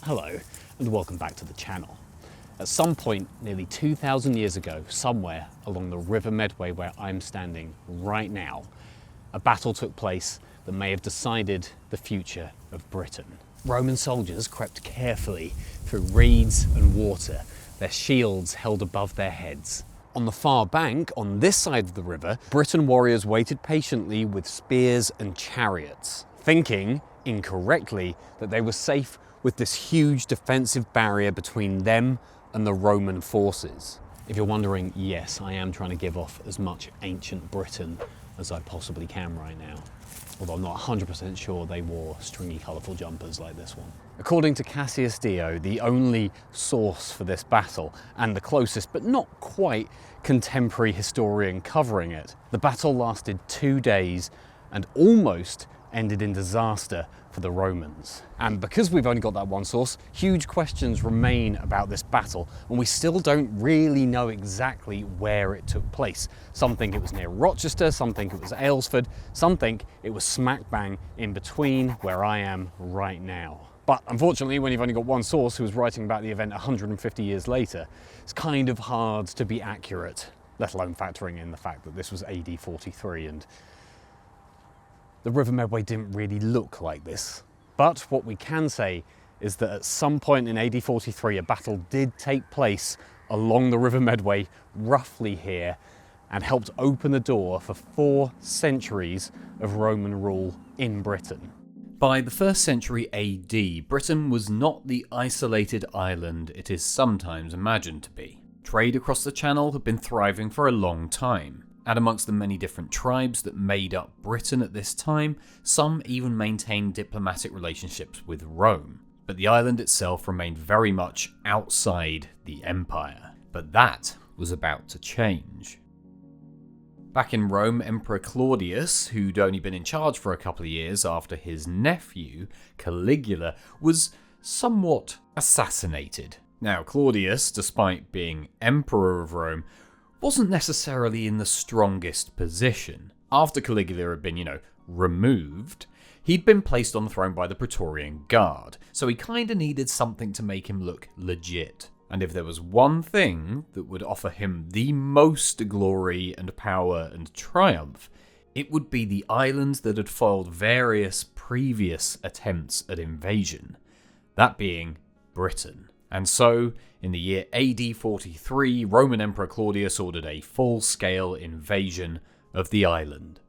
Hello, and welcome back to the channel. At some point nearly 2,000 years ago, somewhere along the River Medway where I'm standing right now, a battle took place that may have decided the future of Britain. Roman soldiers crept carefully through reeds and water, their shields held above their heads. On the far bank, on this side of the river, Briton warriors waited patiently with spears and chariots, thinking, incorrectly, that they were safe with this huge defensive barrier between them and the Roman forces. If you're wondering, yes, I am trying to give off as much ancient Britain as I possibly can right now. Although I'm not 100% sure they wore stringy, colourful jumpers like this one. According to Cassius Dio, the only source for this battle, and the closest but not quite contemporary historian covering it, the battle lasted 2 days and almost ended in disaster for the Romans. And because we've only got that one source, huge questions remain about this battle, and we still don't really know exactly where it took place. Some think it was near Rochester, some think it was Aylesford, some think it was smack bang in between where I am right now. But unfortunately, when you've only got one source who was writing about the event 150 years later, it's kind of hard to be accurate, let alone factoring in the fact that this was AD 43 and the River Medway didn't really look like this. But what we can say is that at some point in AD 43, a battle did take place along the River Medway, roughly here, and helped open the door for 4 centuries of Roman rule in Britain. By the 1st century AD, Britain was not the isolated island it is sometimes imagined to be. Trade across the Channel had been thriving for a long time. And amongst the many different tribes that made up Britain at this time, some even maintained diplomatic relationships with Rome. But the island itself remained very much outside the empire. But that was about to change. Back in Rome, Emperor Claudius, who'd only been in charge for a couple of years after his nephew, Caligula, was somewhat assassinated. Now, Claudius, despite being emperor of Rome, wasn't necessarily in the strongest position. After Caligula had been, removed, he'd been placed on the throne by the Praetorian Guard, so he kinda needed something to make him look legit. And if there was one thing that would offer him the most glory and power and triumph, it would be the islands that had foiled various previous attempts at invasion, that being Britain. And so, in the year AD 43, Roman Emperor Claudius ordered a full-scale invasion of the island.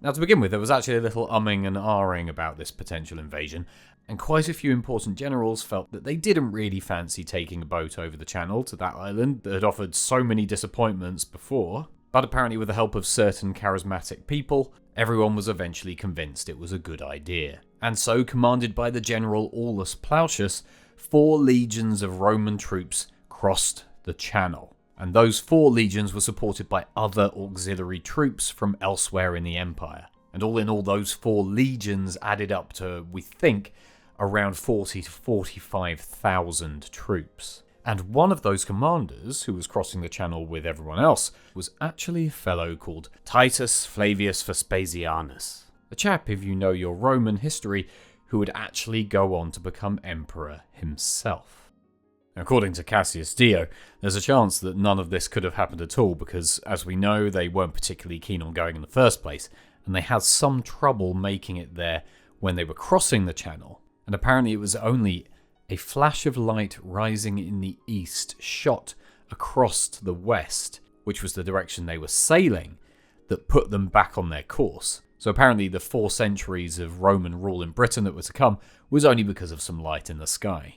Now, to begin with, there was actually a little umming and ahhing about this potential invasion, and quite a few important generals felt that they didn't really fancy taking a boat over the channel to that island that had offered so many disappointments before. But apparently, with the help of certain charismatic people, everyone was eventually convinced it was a good idea. And so, commanded by the general Aulus Plautius, 4 legions of Roman troops crossed the Channel. And those 4 legions were supported by other auxiliary troops from elsewhere in the empire. And all in all, those 4 legions added up to, we think, around 40 to 45,000 troops. And one of those commanders, who was crossing the Channel with everyone else, was actually a fellow called Titus Flavius Vespasianus. A chap, if you know your Roman history, who would actually go on to become emperor himself. According to Cassius Dio, there's a chance that none of this could have happened at all because, as we know, they weren't particularly keen on going in the first place, and they had some trouble making it there when they were crossing the Channel. And apparently it was only a flash of light rising in the east shot across to the west, which was the direction they were sailing, that put them back on their course. So apparently the 4 centuries of Roman rule in Britain that were to come was only because of some light in the sky.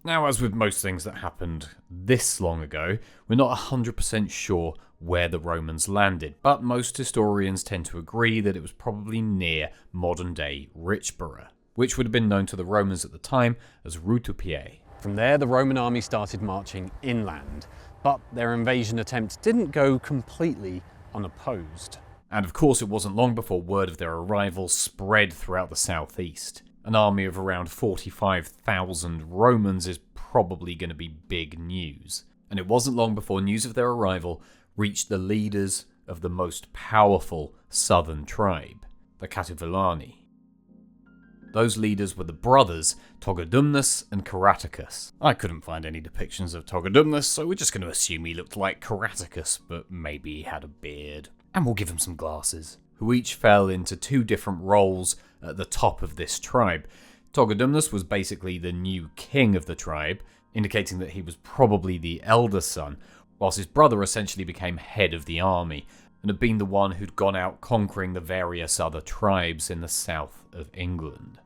Now, as with most things that happened this long ago, we're not 100% sure where the Romans landed, but most historians tend to agree that it was probably near modern-day Richborough, which would have been known to the Romans at the time as Rutupiae. From there, the Roman army started marching inland, but their invasion attempt didn't go completely unopposed. And of course, it wasn't long before word of their arrival spread throughout the southeast. An army of around 45,000 Romans is probably going to be big news. And it wasn't long before news of their arrival reached the leaders of the most powerful southern tribe, the Catuvillani. Those leaders were the brothers Togodumnus and Caratacus. I couldn't find any depictions of Togodumnus, so we're just going to assume he looked like Caratacus, but maybe he had a beard. And we'll give him some glasses. Who each fell into two different roles at the top of this tribe. Togodumnus was basically the new king of the tribe, indicating that he was probably the elder son, whilst his brother essentially became head of the army, and had been the one who'd gone out conquering the various other tribes in the south of England.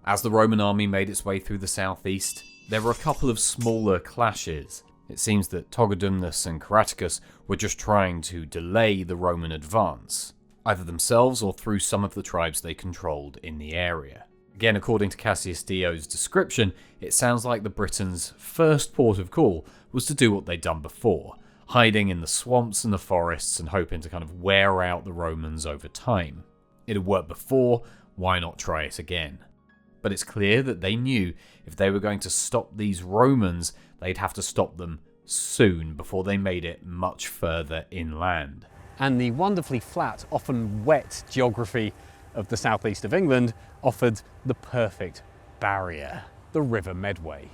As the Roman army made its way through the southeast, there were a couple of smaller clashes. It seems that Togodumnus and Caratacus were just trying to delay the Roman advance, either themselves or through some of the tribes they controlled in the area. Again, according to Cassius Dio's description, it sounds like the Britons' first port of call was to do what they'd done before, hiding in the swamps and the forests and hoping to kind of wear out the Romans over time. It had worked before, why not try it again? But it's clear that they knew if they were going to stop these Romans, they'd have to stop them soon before they made it much further inland. And the wonderfully flat, often wet geography of the southeast of England offered the perfect barrier, the River Medway.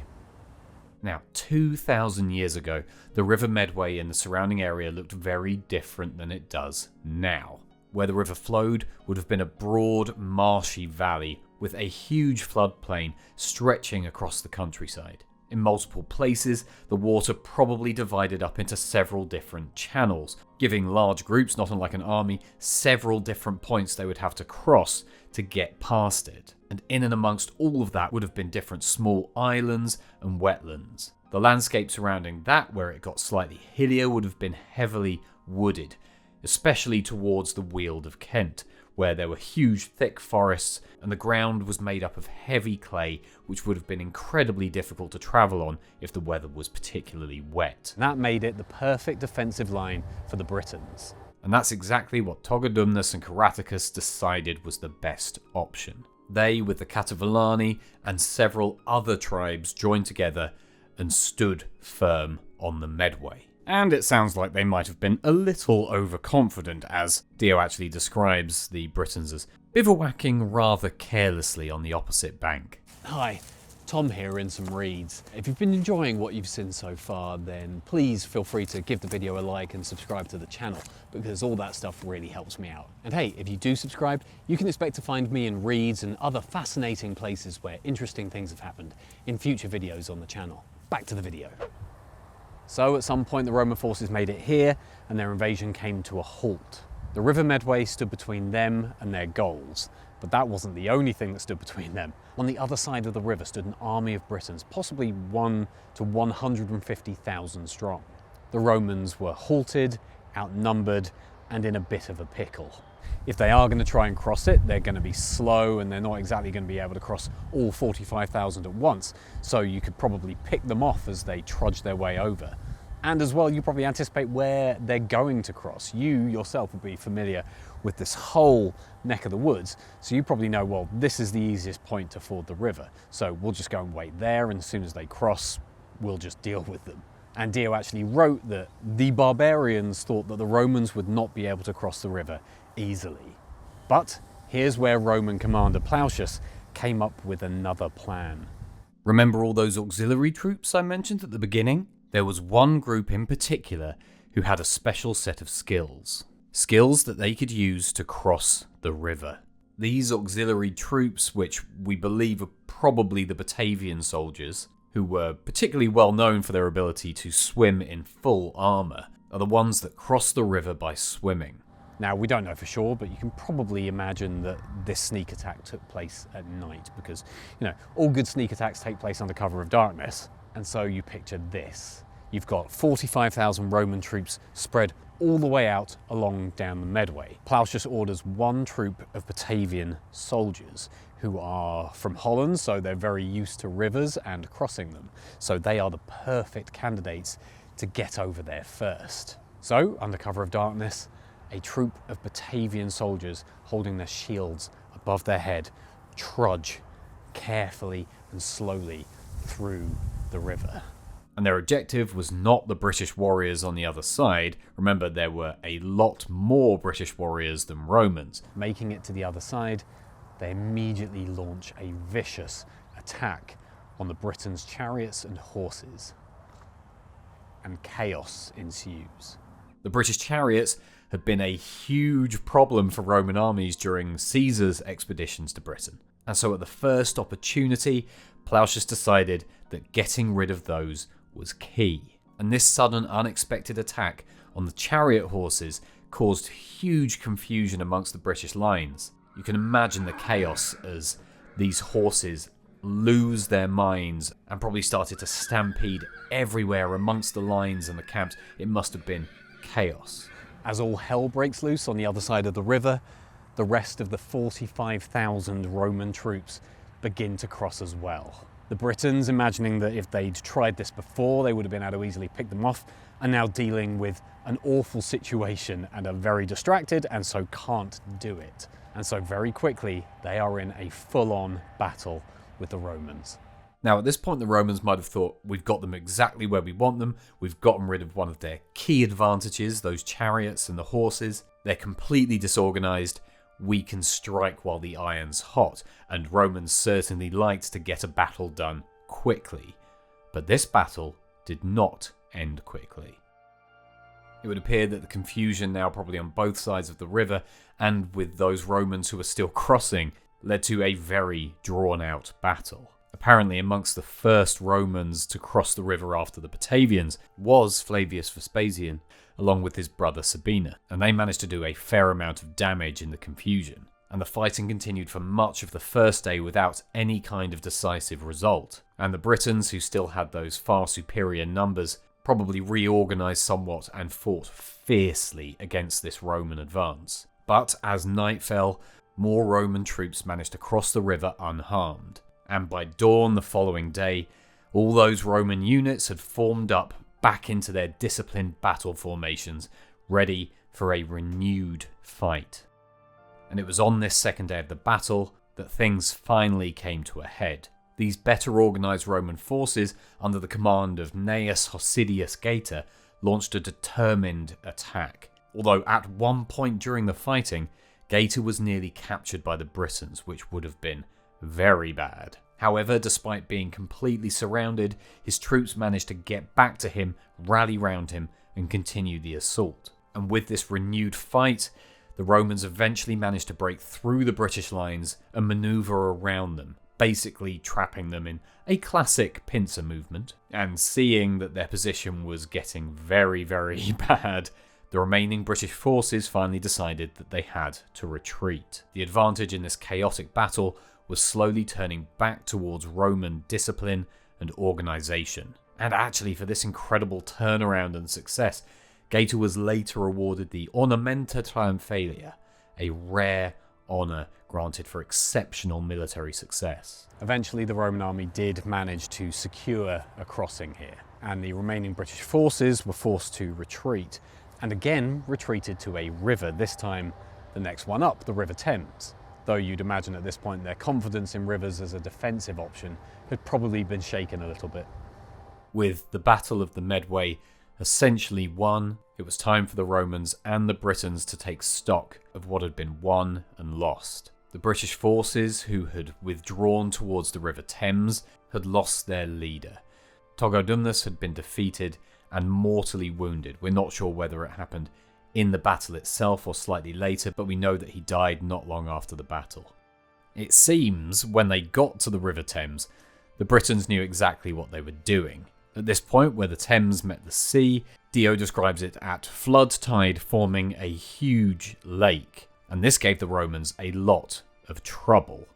Now, 2,000 years ago, the River Medway and the surrounding area looked very different than it does now. Where the river flowed would have been a broad, marshy valley with a huge floodplain stretching across the countryside. In multiple places, the water probably divided up into several different channels, giving large groups, not unlike an army, several different points they would have to cross to get past it. And in and amongst all of that would have been different small islands and wetlands. The landscape surrounding that, where it got slightly hillier, would have been heavily wooded, especially towards the Weald of Kent, where there were huge thick forests and the ground was made up of heavy clay, which would have been incredibly difficult to travel on if the weather was particularly wet. That made it the perfect defensive line for the Britons. And that's exactly what Togodumnus and Caratacus decided was the best option. They, with the Catavolani and several other tribes, joined together and stood firm on the Medway. And it sounds like they might have been a little overconfident, as Dio actually describes the Britons as bivouacking rather carelessly on the opposite bank. Hi, Tom here in some reads. If you've been enjoying what you've seen so far, then please feel free to give the video a like and subscribe to the channel, because all that stuff really helps me out. And hey, if you do subscribe, you can expect to find me in reads and other fascinating places where interesting things have happened in future videos on the channel. Back to the video. So at some point the Roman forces made it here and their invasion came to a halt. The River Medway stood between them and their goals, but that wasn't the only thing that stood between them. On the other side of the river stood an army of Britons, possibly 1 to 150,000 strong. The Romans were halted, outnumbered, and in a bit of a pickle. If they are going to try and cross it, they're going to be slow and they're not exactly going to be able to cross all 45,000 at once, so you could probably pick them off as they trudge their way over. And as well, you probably anticipate where they're going to cross. You yourself will be familiar with this whole neck of the woods, so you probably know, well, this is the easiest point to ford the river, so we'll just go and wait there, and as soon as they cross, we'll just deal with them. And Dio actually wrote that the barbarians thought that the Romans would not be able to cross the river easily. But here's where Roman commander Plautius came up with another plan. Remember all those auxiliary troops I mentioned at the beginning? There was one group in particular who had a special set of skills. Skills that they could use to cross the river. These auxiliary troops, which we believe are probably the Batavian soldiers, who were particularly well known for their ability to swim in full armour, are the ones that cross the river by swimming. Now, we don't know for sure, but you can probably imagine that this sneak attack took place at night because, all good sneak attacks take place under cover of darkness. And so you picture this. You've got 45,000 Roman troops spread all the way out along down the Medway. Plautius orders one troop of Batavian soldiers who are from Holland, so they're very used to rivers and crossing them. So they are the perfect candidates to get over there first. So, under cover of darkness, a troop of Batavian soldiers holding their shields above their head trudge carefully and slowly through the river. And their objective was not the British warriors on the other side. Remember, there were a lot more British warriors than Romans. Making it to the other side they immediately launch a vicious attack on the Britons' chariots and horses, and chaos ensues. The British chariots had been a huge problem for Roman armies during Caesar's expeditions to Britain, and so at the first opportunity, Plautius decided that getting rid of those was key. And this sudden unexpected attack on the chariot horses caused huge confusion amongst the British lines. You can imagine the chaos as these horses lose their minds and probably started to stampede everywhere amongst the lines and the camps. It must have been chaos. As all hell breaks loose on the other side of the river, the rest of the 45,000 Roman troops begin to cross as well. The Britons, imagining that if they'd tried this before, they would have been able to easily pick them off, are now dealing with an awful situation and are very distracted and so can't do it. And so very quickly, they are in a full-on battle with the Romans. Now, at this point, the Romans might have thought, we've got them exactly where we want them. We've gotten rid of one of their key advantages, those chariots and the horses. They're completely disorganized. We can strike while the iron's hot. And Romans certainly liked to get a battle done quickly. But this battle did not end quickly. It would appear that the confusion now probably on both sides of the river and with those Romans who were still crossing led to a very drawn-out battle. Apparently, amongst the first Romans to cross the river after the Batavians was Flavius Vespasian, along with his brother Sabina, and they managed to do a fair amount of damage in the confusion. And the fighting continued for much of the first day without any kind of decisive result. And the Britons, who still had those far superior numbers, probably reorganised somewhat and fought fiercely against this Roman advance. But as night fell, more Roman troops managed to cross the river unharmed. And by dawn the following day, all those Roman units had formed up back into their disciplined battle formations, ready for a renewed fight. And it was on this second day of the battle that things finally came to a head. These better organised Roman forces, under the command of Gnaeus Hosidius Gaeta, launched a determined attack. Although at one point during the fighting, Gaeta was nearly captured by the Britons, which would have been very bad. However, despite being completely surrounded, his troops managed to get back to him, rally round him, and continue the assault. And with this renewed fight, the Romans eventually managed to break through the British lines and manoeuvre around them, basically trapping them in a classic pincer movement. And seeing that their position was getting very, very bad, the remaining British forces finally decided that they had to retreat. The advantage in this chaotic battle was slowly turning back towards Roman discipline and organisation. And actually, for this incredible turnaround and success, Gaeta was later awarded the Ornamenta Triumphalia, a rare honour granted for exceptional military success. Eventually, the Roman army did manage to secure a crossing here, and the remaining British forces were forced to retreat, and again retreated to a river, this time the next one up, the River Thames. Though you'd imagine at this point their confidence in rivers as a defensive option had probably been shaken a little bit. With the Battle of the Medway essentially won, it was time for the Romans and the Britons to take stock of what had been won and lost. The British forces, who had withdrawn towards the River Thames, had lost their leader. Togodumnus had been defeated and mortally wounded. We're not sure whether it happened in the battle itself or slightly later, but we know that he died not long after the battle. It seems when they got to the River Thames, the Britons knew exactly what they were doing. At this point, where the Thames met the sea, Dio describes it at flood tide forming a huge lake, and this gave the Romans a lot of trouble.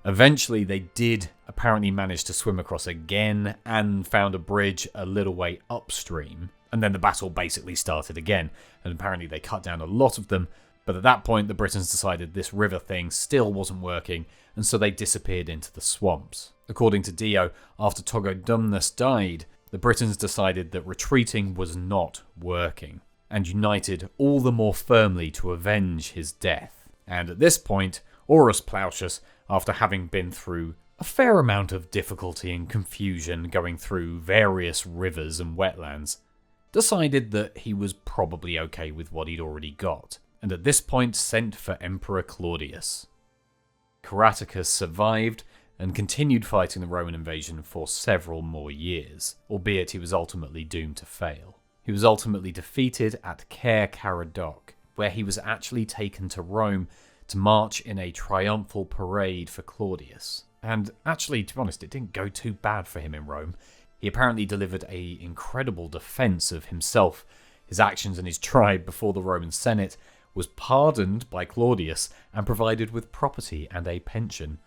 Eventually, they did apparently manage to swim across again and found a bridge a little way upstream, and then the battle basically started again, and apparently they cut down a lot of them, but at that point the Britons decided this river thing still wasn't working, and so they disappeared into the swamps. According to Dio, after Togodumnus died, the Britons decided that retreating was not working, and united all the more firmly to avenge his death. And at this point, Aulus Plautius, after having been through a fair amount of difficulty and confusion going through various rivers and wetlands, decided that he was probably okay with what he'd already got, and at this point sent for Emperor Claudius. Caratacus survived and continued fighting the Roman invasion for several more years, albeit he was ultimately doomed to fail. He was ultimately defeated at Caratacus, where he was actually taken to Rome to march in a triumphal parade for Claudius. And actually, to be honest, it didn't go too bad for him in Rome. He apparently delivered an incredible defense of himself, his actions and his tribe before the Roman Senate, was pardoned by Claudius and provided with property and a pension.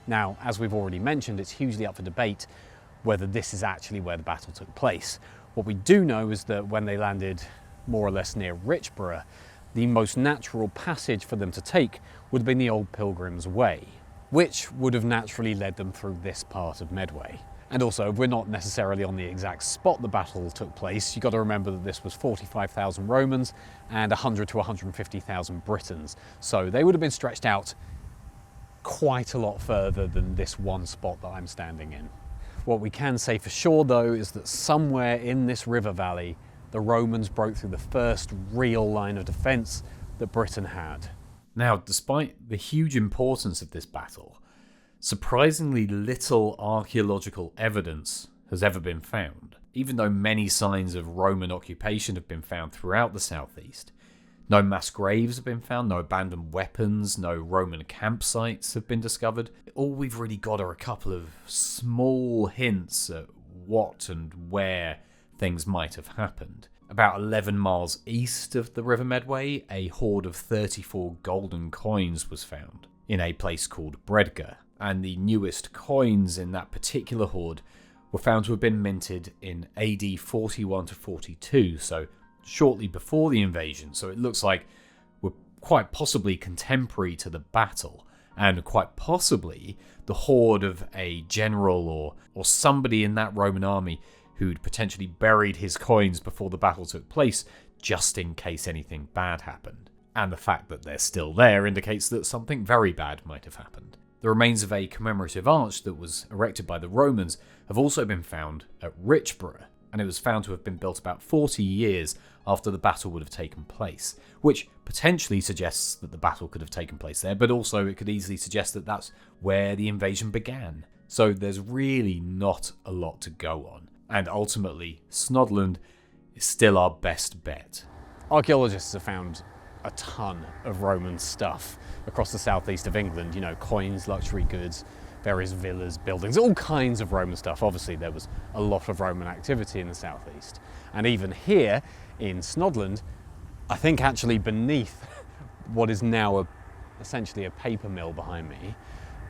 Now, as we've already mentioned, it's hugely up for debate whether this is actually where the battle took place. What we do know is that when they landed more or less near Richborough, the most natural passage for them to take would have been the old Pilgrim's Way, which would have naturally led them through this part of Medway. And also, we're not necessarily on the exact spot the battle took place. You've got to remember that this was 45,000 Romans and 100 to 150,000 Britons. So they would have been stretched out quite a lot further than this one spot that I'm standing in. What we can say for sure, though, is that somewhere in this river valley, the Romans broke through the first real line of defence that Britain had. Now, despite the huge importance of this battle, surprisingly little archaeological evidence has ever been found. Even though many signs of Roman occupation have been found throughout the southeast, no mass graves have been found, no abandoned weapons, no Roman campsites have been discovered. All we've really got are a couple of small hints at what and where things might have happened. About 11 miles east of the River Medway, a hoard of 34 golden coins was found in a place called Bredgar, and the newest coins in that particular hoard were found to have been minted in AD 41 to 42, so shortly before the invasion, so it looks like we're quite possibly contemporary to the battle, and quite possibly the hoard of a general or somebody in that Roman army who'd potentially buried his coins before the battle took place, just in case anything bad happened. And the fact that they're still there indicates that something very bad might have happened. The remains of a commemorative arch that was erected by the Romans have also been found at Richborough, and it was found to have been built about 40 years after the battle would have taken place, which potentially suggests that the battle could have taken place there, but also it could easily suggest that that's where the invasion began. So there's really not a lot to go on, and ultimately Snodland is still our best bet. Archaeologists have found a ton of Roman stuff across the southeast of England, coins, luxury goods, various villas, buildings, all kinds of Roman stuff. Obviously there was a lot of Roman activity in the southeast. And even here in Snodland, I think actually beneath what is now essentially a paper mill behind me,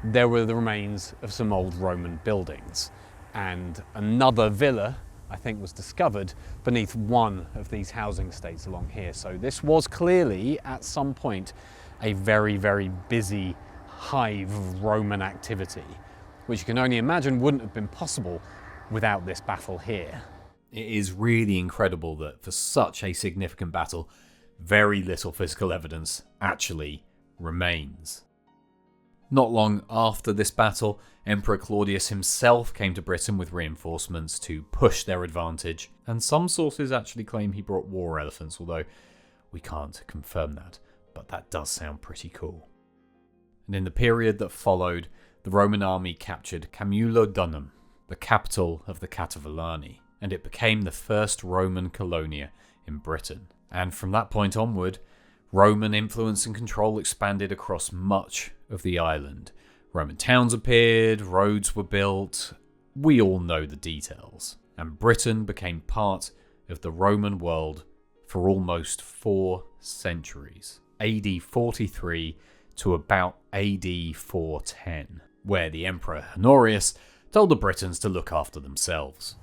there were the remains of some old Roman buildings. And another villa, I think, was discovered beneath one of these housing estates along here. So this was clearly, at some point, a very, very busy hive of Roman activity, which you can only imagine wouldn't have been possible without this battle here. It is really incredible that for such a significant battle, very little physical evidence actually remains. Not long after this battle, Emperor Claudius himself came to Britain with reinforcements to push their advantage, and some sources actually claim he brought war elephants, although we can't confirm that, but that does sound pretty cool. And in the period that followed, the Roman army captured Camulodunum, the capital of the Cativolani, and it became the first Roman colonia in Britain. And from that point onward, Roman influence and control expanded across much of the island. Roman towns appeared, roads were built, we all know the details. And Britain became part of the Roman world for almost 4 centuries, AD 43 to about AD 410, where the Emperor Honorius told the Britons to look after themselves.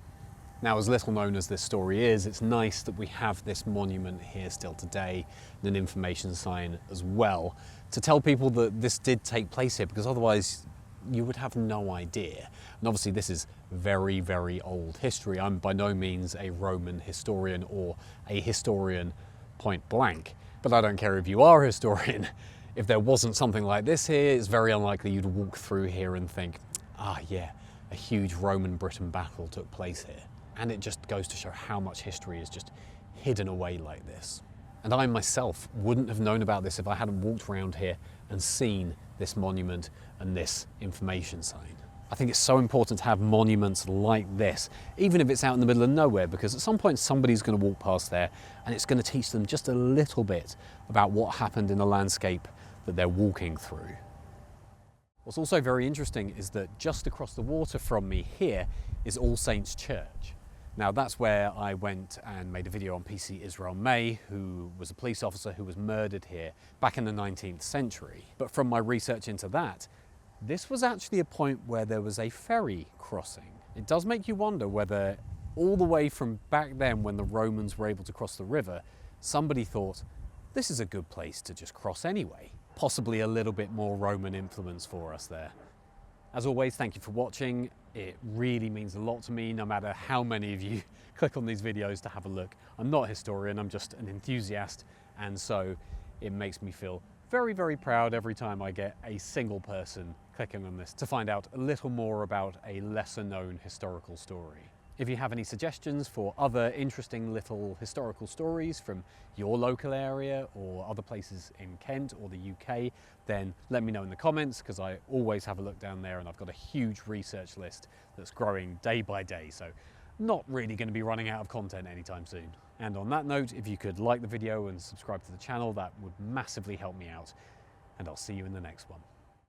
Now, as little known as this story is, it's nice that we have this monument here still today, and an information sign as well, to tell people that this did take place here, because otherwise you would have no idea. And obviously this is very, very old history. I'm by no means a Roman historian or a historian point blank, but I don't care if you are a historian. If there wasn't something like this here, it's very unlikely you'd walk through here and think, ah yeah, a huge Roman-Britain battle took place here. And it just goes to show how much history is just hidden away like this. And I myself wouldn't have known about this if I hadn't walked around here and seen this monument and this information sign. I think it's so important to have monuments like this, even if it's out in the middle of nowhere, because at some point somebody's going to walk past there and it's going to teach them just a little bit about what happened in the landscape that they're walking through. What's also very interesting is that just across the water from me here is All Saints Church. Now that's where I went and made a video on PC Israel May, who was a police officer who was murdered here back in the 19th century. But from my research into that, this was actually a point where there was a ferry crossing. It does make you wonder whether all the way from back then when the Romans were able to cross the river, somebody thought, this is a good place to just cross anyway. Possibly a little bit more Roman influence for us there. As always, thank you for watching. It really means a lot to me, no matter how many of you click on these videos to have a look. I'm not a historian, I'm just an enthusiast, and so it makes me feel very, very proud every time I get a single person clicking on this to find out a little more about a lesser known historical story. If you have any suggestions for other interesting little historical stories from your local area or other places in Kent or the UK, then let me know in the comments, because I always have a look down there and I've got a huge research list that's growing day by day, so not really going to be running out of content anytime soon. And on that note, if you could like the video and subscribe to the channel, that would massively help me out, and I'll see you in the next one.